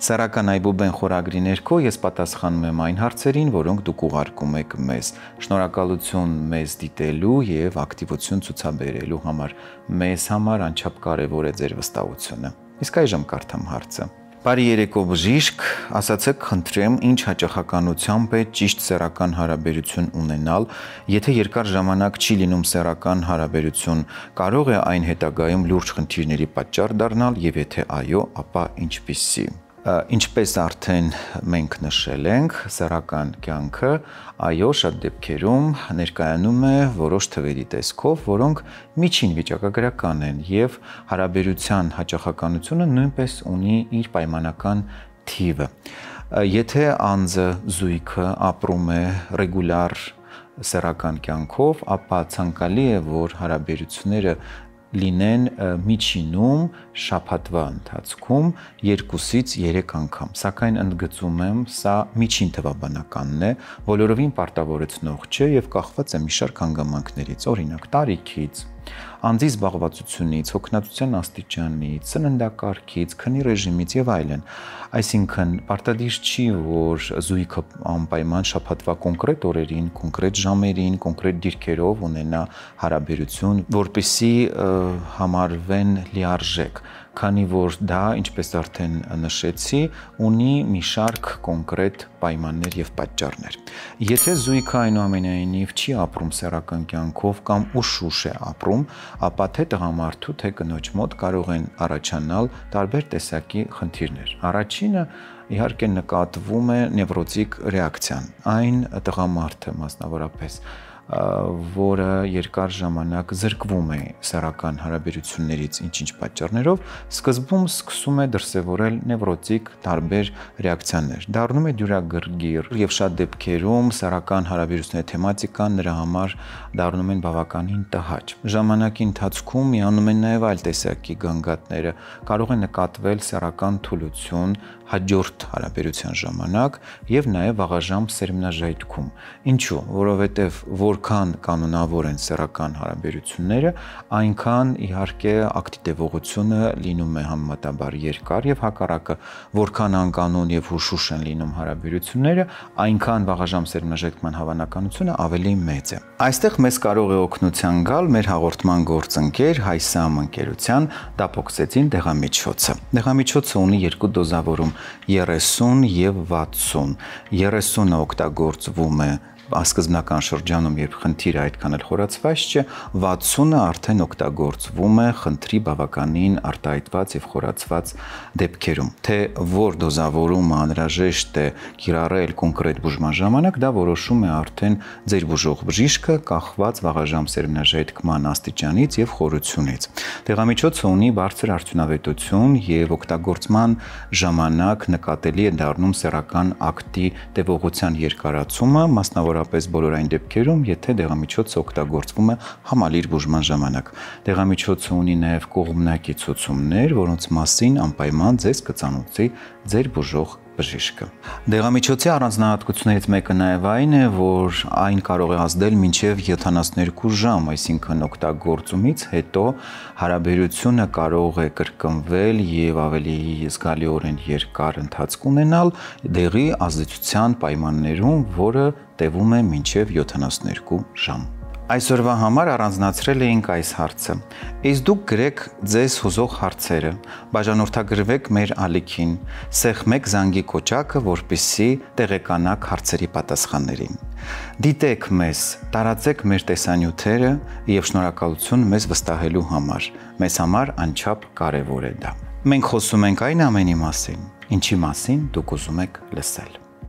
Սեռական այբուբեն խորագրի ներքո ես պատասխանում եմ այն հարցերին, որոնք դուք ուղարկում եք մեզ։ Շնորհակալություն մեզ դիտելու եւ ակտիվություն ցուցաբերելու համար։ Մեզ համար անչափ կարեւոր է ձեր վստահությունը։ Իսկ այժմ կարդամ հարցը։ Բարի երեկո բժիշկ, ասացեք խնդրեմ, ինչ հաճախականությամբ է ճիշտ սեռական հարաբերություն ունենալ, եթե երկար ժամանակ չի լինում սեռական հարաբերություն, կարող է այն հետագայում լուրջ խնդիրների պատճառ դառնալ եւ եթե այո, ապա ինչպիսի։ Ինչպես արդեն մենք նշել ենք, սեռական կյանքը, այո, շատ դեպքերում ներկայանում է որոշ թվերի տեսքով, որոնք միջին վիճակագրական են եւ հարաբերության հաճախականությունը նույնպես ունի իր պայմանական թիվը։ Եթե անձը զույգը ապրում է ռեգուլար սեռական կյանքով, ապա ցանկալի է, որ հարաբերությունները լինեն միջինում շաբաթվա ընթացքում 2-ից 3 անգամ, սակայն ընդգծում եմ, սա միջին թվաբանականն է, բոլորովին պարտավորեցնող չէ եւ կախված է մի շարք հանգամանքներից, օրինակ տարիքից, անձի զբաղվածությունից, հոգնածության աստիճանից, սննդակարգից, քնի ռեժիմից եւ այլն։ Այսինքն պարտադիր չի, որ զույգը անպայման շաբաթվա կոնկրետ օրերին, կոնկրետ ժամերին, կոնկրետ դիրքերով ունենա հարաբերություն, որպեսզի համարվեն լիարժեք, քանի որ դա, ինչպես արդեն նշեցի, ունի մի շարք կոնկրետ պայմաններ եւ պատճառներ։ Եթե զույգը այնուամենայնիվ չի ապրում սեռական կյանքով կամ ուշուշ է ապրում, ապա թե տղամարդու, թե կնոջ մոտ կարող են առաջանալ տարբեր տեսակի խնդիրներ։ Առաջինը իհարկե նկատվում է նևրոտիկ ռեակցիան, այն տղամարդը մասնավորապես, որը երկար ժամանակ զրկվում է սեռական հարաբերություններից ինչ-ինչ պատճառներով, սկզբում սկսում է դրսևորել նևրոտիկ տարբեր ռեակցիաներ, դառնում է դյուրագրգիռ եւ շատ դեպքերում սեռական հարաբերությունների թեմատիկան նրա համար դառնում են բավականին տհաճ։ Ժամանակի ընթացքում միանում են նաեւ այլ տեսակի գանգատները, կարող է նկատվել սեռական թուլություն հաջորդ հարաբերության ժամանակ եւ նաեւ վաղաժամ սերմնաժայթքում։ Ինչու՞, որովհետեւ որքան կանոնավոր են սեռական հարաբերությունները, այնքան իհարկե ակտի տևողությունը լինում է համեմատաբար երկար եւ հակառակը, որքան անկանոն եւ հուշուշ են լինում հարաբերությունները, այնքան վաղաժամ սերմնաժայթքման հավանականությունը ավելի մեծ է։ Այստեղ մեզ կարող է օգնության գալ մեր հաղորդման գործընկեր Հայսամ ընկերության Դապոքսեցին դեղամիջոցը։ Դեղամիջոցը ունի երկու դոզավորում՝ 30 եւ 60։ 30-ը օգտագործվում է սկզբնական շրջանում, երբ խնդիրը այդքան էլ խորացված չէ, 60-ը արդեն օգտագործվում է խնդրի բավականին արտահայտված եւ խորացված դեպքերում։ Թե որ դոզավորումը անհրաժեշտ է կիրառել կոնկրետ բուժման ժամանակ, դա որոշում է արդեն ձեր բուժող բժիշկը, կախված վաղաժամ սերմնաժայթքման աստիճանից եւ խորությունից։ Դեղամիջոցը ունի բարձր արդյունավետություն եւ օգտագործման ժամանակ նկատելի է դառնում սեռական ակտի տևողության երկարացումը, մասնավորապես բոլոր այն դեպքերում, եթե դեղամիջոցը օգտագործվում է համալիր բուժման ժամանակ։ Դեղամիջոցը ունի նաև կողմնակի ցուցումներ, որոնց մասին անպայման ձեզ կծանոթի ձեր բուժող բժիշկը։ Դեղամիջոցի առանձնահատկություններից մեկը նաև այն է, որ այն կարող է ազդել մինչև 72 ժամ, այսինքն օգտագործումից հետո հարաբերությունը կարող է կրկնվել եւ ավելի զգալիորեն երկար ընթացք ունենալ դեղի ազդեցության պայմաններում, որը տևում է մինչև 72 ժամ։ Այսօրվա համար առանձնացրել էինք այս հարցը։ Իսկ դուք գրեք ձեզ հուզող հարցերը, բաժանորդագրվեք մեր ալիքին, սեղմեք զանգի կոճակը, որպեսզի տեղեկանաք հարցերի պատասխաններին։ Դիտեք մեզ, տարածեք մեր տեսանյութերը եւ շնորհակալություն մեզ վստահելու համար։ Մեզ համար անչափ կարեւոր է դա։ Մենք խոսում ենք այն ամենի մասին, ինչի մասին դուք ուզում եք լսել։